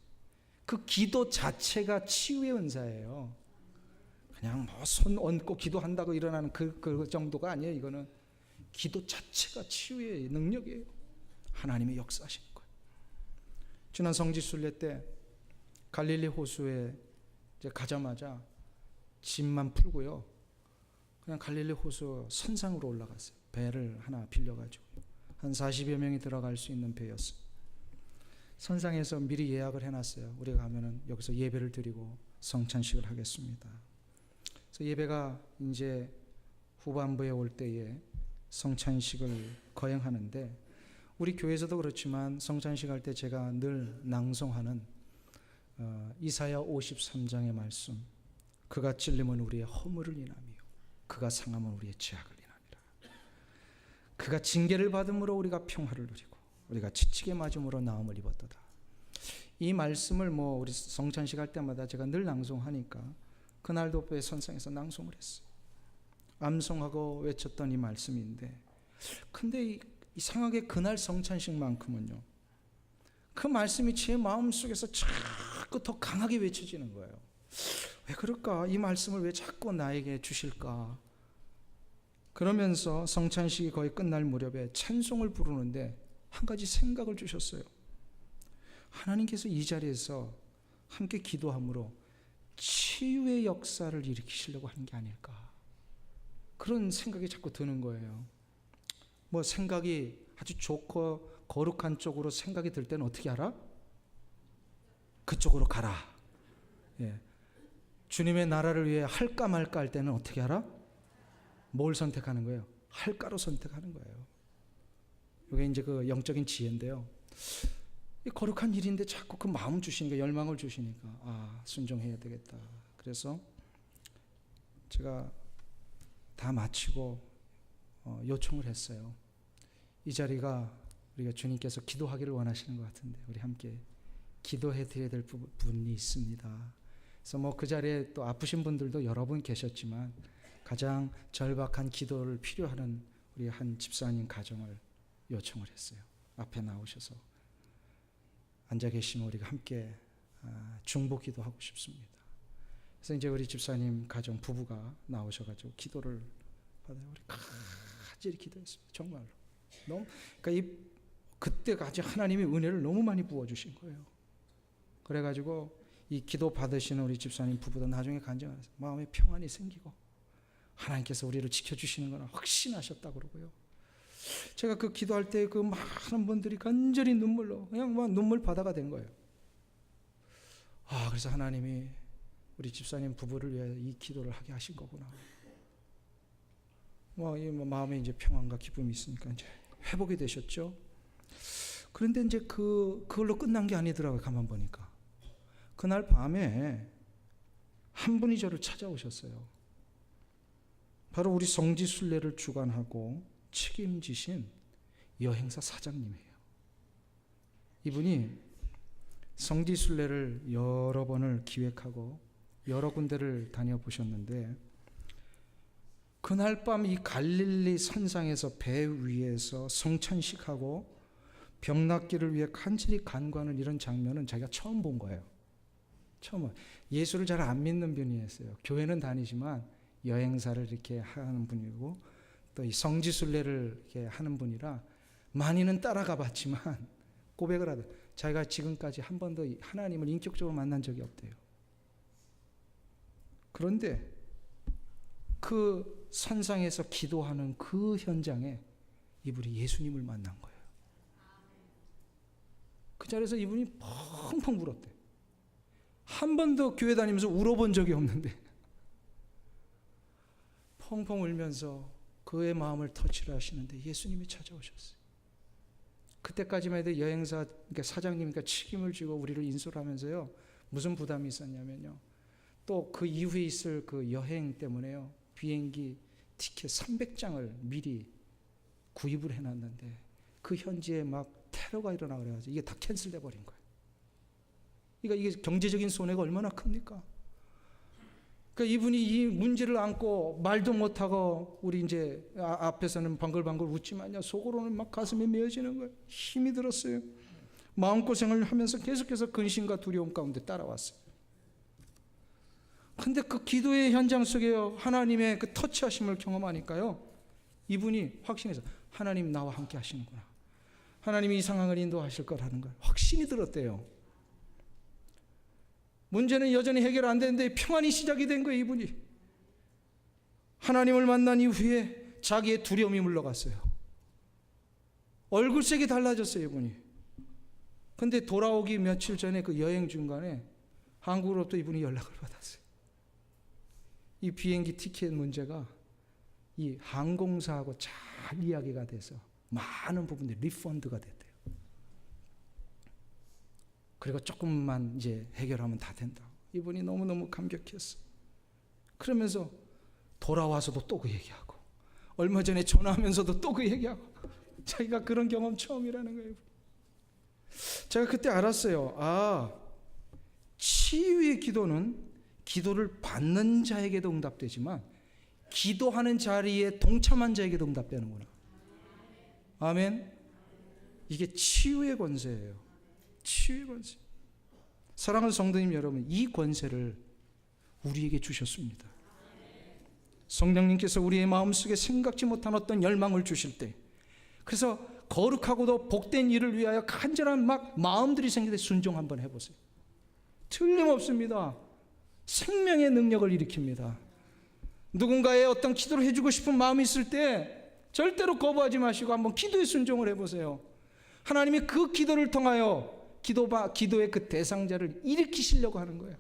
그 기도 자체가 치유의 은사예요. 그냥 뭐 손 얹고 기도한다고 일어나는 그 정도가 아니에요. 이거는 기도 자체가 치유의 능력이에요. 하나님의 역사하신 거예요. 지난 성지순례 때 갈릴리 호수에 이제 가자마자 짐만 풀고요, 그냥 갈릴리 호수 선상으로 올라갔어요. 배를 하나 빌려가지고 한 40여 명이 들어갈 수 있는 배였어요. 선상에서 미리 예약을 해놨어요. 우리가 가면은 여기서 예배를 드리고 성찬식을 하겠습니다. 그래서 예배가 이제 후반부에 올 때에 성찬식을 거행하는데, 우리 교회에서도 그렇지만 성찬식 할 때 제가 늘 낭송하는 이사야 53장의 말씀, 그가 찔림은 우리의 허물을 인하며 그가 상함은 우리의 죄악을 인하니라. 그가 징계를 받음으로 우리가 평화를 누리고 우리가 지치게 맞음으로 나음을 입었도다. 이 말씀을 우리 성찬식 할 때마다 제가 늘 낭송하니까 그날도 배 선상에서 낭송을 했어요. 암송하고 외쳤던 이 말씀인데, 근데 이상하게 그날 성찬식만큼은요 그 말씀이 제 마음속에서 자꾸 더 강하게 외쳐지는 거예요. 왜 그럴까? 이 말씀을 왜 자꾸 나에게 주실까? 그러면서 성찬식이 거의 끝날 무렵에 찬송을 부르는데 한 가지 생각을 주셨어요. 하나님께서 이 자리에서 함께 기도함으로 치유의 역사를 일으키시려고 하는 게 아닐까, 그런 생각이 자꾸 드는 거예요. 생각이 아주 좋고 거룩한 쪽으로 생각이 들 때는 어떻게 하라? 그쪽으로 가라. 예. 주님의 나라를 위해 할까 말까 할 때는 어떻게 하라? 뭘 선택하는 거예요? 할까로 선택하는 거예요. 이게 이제 그 영적인 지혜인데요. 이 거룩한 일인데 자꾸 그 마음 주시니까, 열망을 주시니까 순종해야 되겠다. 그래서 제가 다 마치고 요청을 했어요. 이 자리가 우리가 주님께서 기도하기를 원하시는 것 같은데 우리 함께 기도해 드려야 될 부분이 있습니다. 그래서 그 자리에 또 아프신 분들도 여러 분 계셨지만 가장 절박한 기도를 필요하는 우리 한 집사님 가정을 요청을 했어요. 앞에 나오셔서 앉아 계시면 우리가 함께 중보기도 하고 싶습니다. 그래서 이제 우리 집사님 가정 부부가 나오셔가지고 기도를 받아요. 우리 간절히 기도했습니다. 정말로. 그러니까 그때까지 하나님이 은혜를 너무 많이 부어주신 거예요. 그래가지고 이 기도 받으시는 우리 집사님 부부도 나중에 간증하면서 마음에 평안이 생기고 하나님께서 우리를 지켜주시는 걸 확신하셨다고 그러고요. 제가 그 기도할 때 그 많은 분들이 간절히 눈물로 그냥 막 눈물 바다가 된 거예요. 그래서 하나님이 우리 집사님 부부를 위해 이 기도를 하게 하신 거구나. 마음에 이제 평안과 기쁨이 있으니까 이제 회복이 되셨죠. 그런데 이제 그걸로 끝난 게 아니더라고요. 가만 보니까 그날 밤에 한 분이 저를 찾아오셨어요. 바로 우리 성지순례를 주관하고 책임지신 여행사 사장님이에요. 이분이 성지순례를 여러 번을 기획하고 여러 군데를 다녀보셨는데 그날 밤 이 갈릴리 선상에서 배 위에서 성찬식하고 병낫기를 위해 간절히 간구하는 이런 장면은 자기가 처음 본 거예요. 처음. 예수를 잘 안 믿는 분이었어요. 교회는 다니지만 여행사를 이렇게 하는 분이고 또 이 성지순례를 이렇게 하는 분이라 많이는 따라가 봤지만 고백을 하듯 자기가 지금까지 한 번도 하나님을 인격적으로 만난 적이 없대요. 그런데 그 선상에서 기도하는 그 현장에 이분이 예수님을 만난 거예요. 그 자리에서 이분이 펑펑 울었대. 한 번도 교회 다니면서 울어본 적이 없는데 펑펑 울면서 그의 마음을 터치를 하시는데 예수님이 찾아오셨어요. 그때까지만 해도 여행사 그러니까 사장님이니까 책임을 지고 우리를 인솔 하면서요. 무슨 부담이 있었냐면요. 또 그 이후에 있을 그 여행 때문에요. 비행기 티켓 300장을 미리 구입을 해놨는데 그 현지에 막 테러가 일어나 그래가지고 이게 다 캔슬돼 버린 거예요. 그러니까 이게 경제적인 손해가 얼마나 큽니까? 그러니까 이분이 이 문제를 안고 말도 못하고 우리 이제 앞에서는 방글방글 웃지만요. 속으로는 막 가슴이 메어지는 거예요. 힘이 들었어요. 마음고생을 하면서 계속해서 근심과 두려움 가운데 따라왔어요. 근데 그 기도의 현장 속에요. 하나님의 그 터치하심을 경험하니까요. 이분이 확신해서 하나님 나와 함께 하시는구나. 하나님이 이 상황을 인도하실 거라는 걸 확신이 들었대요. 문제는 여전히 해결 안 되는데 평안이 시작이 된 거예요. 이분이 하나님을 만난 이후에 자기의 두려움이 물러갔어요. 얼굴색이 달라졌어요. 이분이. 근데 돌아오기 며칠 전에 그 여행 중간에 한국으로부터 이분이 연락을 받았어요. 이 비행기 티켓 문제가 이 항공사하고 잘 이야기가 돼서 많은 부분들이 리펀드가 됐대요. 그리고 조금만 이제 해결하면 다 된다. 이분이 너무너무 감격했어. 그러면서 돌아와서도 또 그 얘기하고 얼마 전에 전화하면서도 또 그 얘기하고 자기가 그런 경험 처음이라는 거예요. 제가 그때 알았어요. 치유의 기도는 기도를 받는 자에게도 응답되지만 기도하는 자리에 동참한 자에게도 응답되는구나. 아멘. 이게 치유의 권세예요. 치유의 권세. 사랑하는 성도님 여러분, 이 권세를 우리에게 주셨습니다. 성령님께서 우리의 마음속에 생각지 못한 어떤 열망을 주실 때, 그래서 거룩하고도 복된 일을 위하여 간절한 막 마음들이 생길 때 순종 한번 해보세요. 틀림없습니다. 생명의 능력을 일으킵니다. 누군가의 어떤 기도를 해주고 싶은 마음이 있을 때 절대로 거부하지 마시고 한번 기도에 순종을 해보세요. 하나님이 그 기도를 통하여 기도의 그 대상자를 일으키시려고 하는 거예요.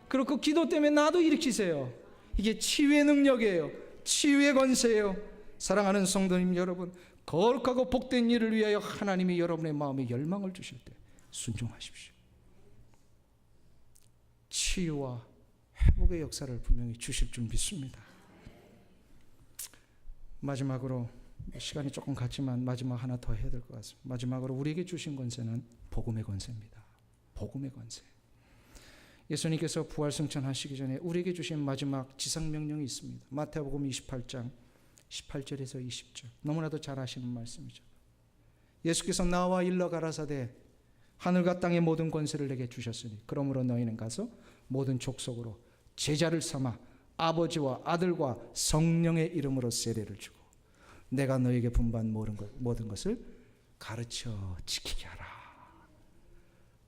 그리고 그 기도 때문에 나도 일으키세요. 이게 치유의 능력이에요. 치유의 권세예요. 사랑하는 성도님 여러분, 거룩하고 복된 일을 위하여 하나님이 여러분의 마음에 열망을 주실 때 순종하십시오. 치유와 회복의 역사를 분명히 주실 줄 믿습니다. 마지막으로, 시간이 조금 갔지만 마지막 하나 더 해야 될 것 같습니다. 마지막으로 우리에게 주신 권세는 복음의 권세입니다. 복음의 권세. 예수님께서 부활승천하시기 전에 우리에게 주신 마지막 지상명령이 있습니다. 마태복음 28장 18절에서 20절. 너무나도 잘 아시는 말씀이죠. 예수께서 나와 일러 가라사대 하늘과 땅의 모든 권세를 내게 주셨으니 그러므로 너희는 가서 모든 족속으로 제자를 삼아 아버지와 아들과 성령의 이름으로 세례를 주고 내가 너희에게 분부한 모든 것을 가르쳐 지키게 하라.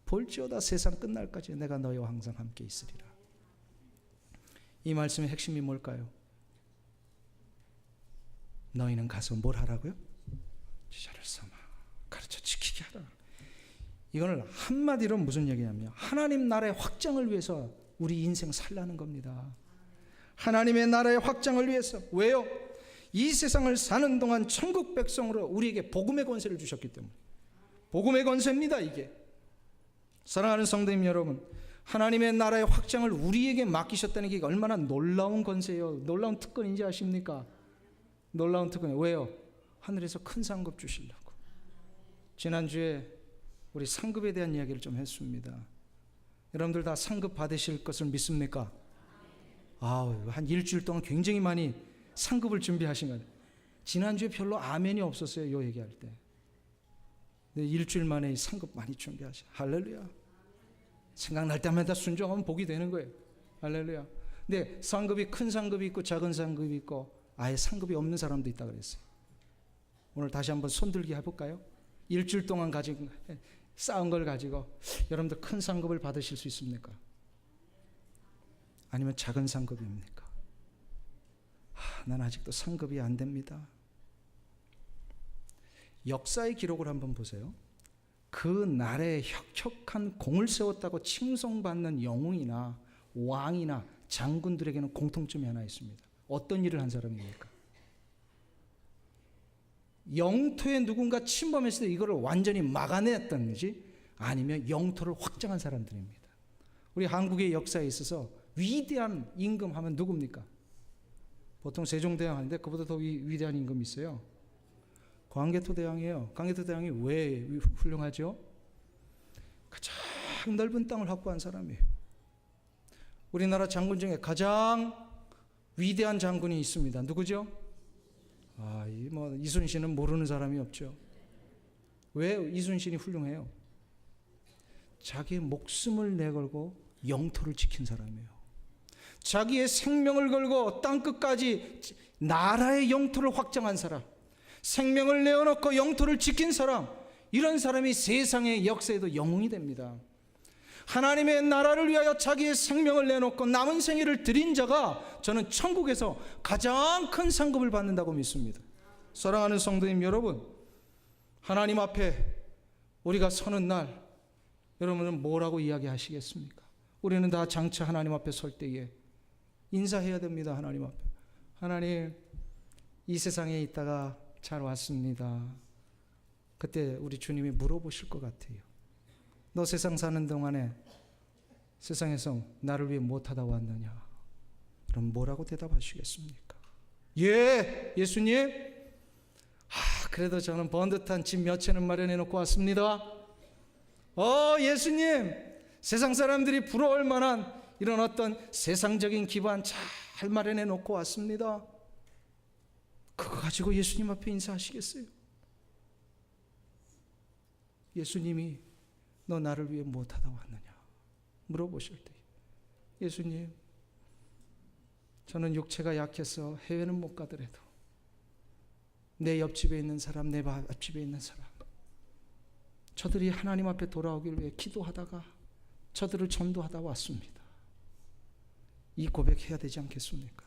볼지어다 세상 끝날까지 내가 너희와 항상 함께 있으리라. 이 말씀의 핵심이 뭘까요? 너희는 가서 뭘 하라고요? 제자를 삼아 가르쳐 지키게 하라. 이거는 한마디로 무슨 얘기냐면 하나님 나라의 확장을 위해서 우리 인생 살라는 겁니다. 하나님의 나라의 확장을 위해서. 왜요? 이 세상을 사는 동안 천국 백성으로 우리에게 복음의 권세를 주셨기 때문에. 복음의 권세입니다, 이게. 사랑하는 성도님 여러분, 하나님의 나라의 확장을 우리에게 맡기셨다는 게 얼마나 놀라운 권세예요. 놀라운 특권인지 아십니까? 놀라운 특권이에요. 왜요? 하늘에서 큰 상급 주시려고. 지난주에 우리 상급에 대한 이야기를 좀 했습니다. 여러분들 다 상급 받으실 것을 믿습니까? 한 일주일 동안 굉장히 많이 상급을 준비하신 거예요. 지난주에 별로 아멘이 없었어요, 이 얘기할 때. 근데 일주일 만에 상급 많이 준비하셔. 할렐루야. 생각날 때마다 순종하면 복이 되는 거예요. 할렐루야. 근데 상급이 큰 상급이 있고 작은 상급이 있고 아예 상급이 없는 사람도 있다 그랬어요. 오늘 다시 한번 손들기 해볼까요? 일주일 동안 가지고 쌓은 걸 가지고 여러분들 큰 상급을 받으실 수 있습니까? 아니면 작은 상급입니까? 난 아직도 상급이 안 됩니다. 역사의 기록을 한번 보세요. 그 날에 혁혁한 공을 세웠다고 칭송받는 영웅이나 왕이나 장군들에게는 공통점이 하나 있습니다. 어떤 일을 한 사람입니까? 영토에 누군가 침범했을 때 이거를 완전히 막아냈던지 아니면 영토를 확장한 사람들입니다. 우리 한국의 역사에 있어서 위대한 임금 하면 누굽니까? 보통 세종대왕 하는데 그보다 더 위대한 임금이 있어요. 광개토대왕이에요. 광개토대왕이 왜 훌륭하죠? 가장 넓은 땅을 확보한 사람이에요. 우리나라 장군 중에 가장 위대한 장군이 있습니다. 누구죠? 이순신은 모르는 사람이 없죠. 왜 이순신이 훌륭해요? 자기의 목숨을 내걸고 영토를 지킨 사람이에요. 자기의 생명을 걸고 땅끝까지 나라의 영토를 확장한 사람, 생명을 내어놓고 영토를 지킨 사람, 이런 사람이 세상의 역사에도 영웅이 됩니다. 하나님의 나라를 위하여 자기의 생명을 내놓고 남은 생애를 드린 자가 저는 천국에서 가장 큰 상급을 받는다고 믿습니다. 사랑하는 성도님 여러분, 하나님 앞에 우리가 서는 날 여러분은 뭐라고 이야기하시겠습니까? 우리는 다 장차 하나님 앞에 설 때에 인사해야 됩니다. 하나님 앞에. 하나님, 이 세상에 있다가 잘 왔습니다. 그때 우리 주님이 물어보실 것 같아요. 너 세상 사는 동안에 세상에서 나를 위해 못하다 왔느냐? 그럼 뭐라고 대답하시겠습니까? 예, 예수님. 그래도 저는 번듯한 집 몇 채는 마련해 놓고 왔습니다. 예수님. 세상 사람들이 부러울 만한 이런 어떤 세상적인 기반 잘 마련해 놓고 왔습니다. 그거 가지고 예수님 앞에 인사하시겠어요? 예수님이 너 나를 위해 못하다 왔느냐 물어보실 때, 예수님, 저는 육체가 약해서 해외는 못 가더라도 내 옆집에 있는 사람, 내 앞집에 있는 사람, 저들이 하나님 앞에 돌아오길 위해 기도하다가 저들을 전도하다 왔습니다. 이 고백해야 되지 않겠습니까?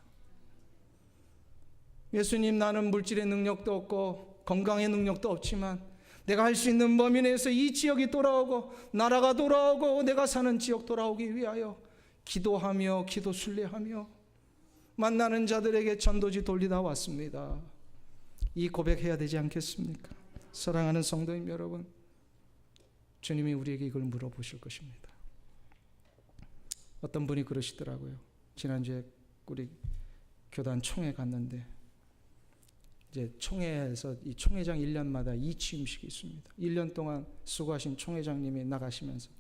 예수님, 나는 물질의 능력도 없고 건강의 능력도 없지만 내가 할 수 있는 범위 내에서 이 지역이 돌아오고 나라가 돌아오고 내가 사는 지역 돌아오기 위하여 기도하며 기도 순례하며 만나는 자들에게 전도지 돌리다 왔습니다. 이 고백해야 되지 않겠습니까? 사랑하는 성도님 여러분, 주님이 우리에게 이걸 물어보실 것입니다. 어떤 분이 그러시더라고요. 지난주에 우리 교단 총회 갔는데 이제 총회에서 이 총회장 1년마다 이 취임식이 있습니다. 1년 동안 수고하신 총회장님이 나가시면서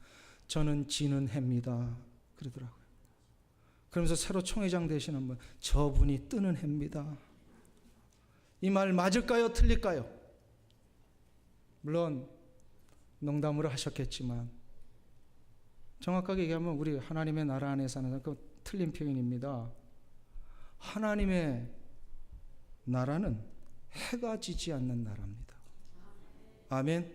저는 지는 해입니다 그러더라고요. 그러면서 새로 총회장 되시는 분, 저분이 뜨는 해입니다. 이 말 맞을까요? 틀릴까요? 물론 농담으로 하셨겠지만 정확하게 얘기하면 우리 하나님의 나라 안에 사는 그 틀린 표현입니다. 하나님의 나라는 해가 지지 않는 나라입니다. 아멘.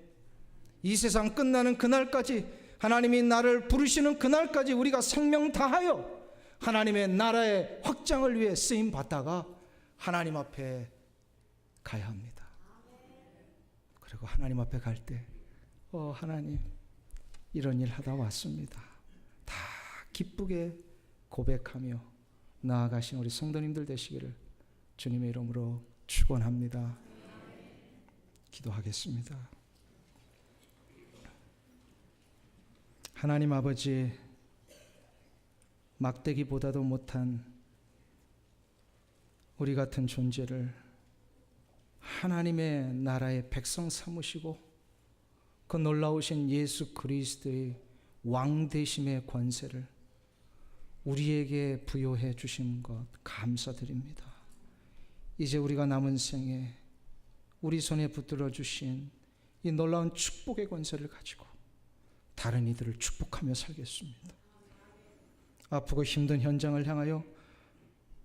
이 세상 끝나는 그날까지, 하나님이 나를 부르시는 그날까지 우리가 생명 다하여 하나님의 나라의 확장을 위해 쓰임 받다가 하나님 앞에 가야 합니다. 그리고 하나님 앞에 갈 때 하나님 이런 일 하다 왔습니다. 다 기쁘게 고백하며 나아가신 우리 성도님들 되시기를 주님의 이름으로 축원합니다. 기도하겠습니다. 하나님 아버지, 막대기보다도 못한 우리 같은 존재를 하나님의 나라의 백성 삼으시고 그 놀라우신 예수 그리스도의 왕 되심의 권세를 우리에게 부여해 주신 것 감사드립니다. 이제 우리가 남은 생에 우리 손에 붙들어 주신 이 놀라운 축복의 권세를 가지고 다른 이들을 축복하며 살겠습니다. 아프고 힘든 현장을 향하여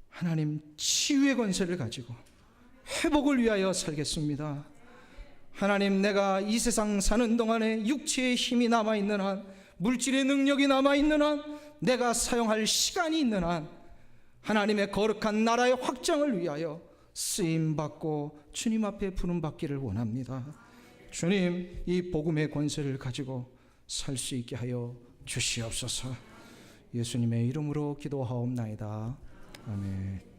하나님 치유의 권세를 가지고 회복을 위하여 살겠습니다. 하나님, 내가 이 세상 사는 동안에 육체의 힘이 남아있는 한, 물질의 능력이 남아있는 한, 내가 사용할 시간이 있는 한 하나님의 거룩한 나라의 확장을 위하여 쓰임받고 주님 앞에 부름받기를 원합니다. 주님, 이 복음의 권세를 가지고 살 수 있게 하여 주시옵소서. 예수님의 이름으로 기도하옵나이다. 아멘.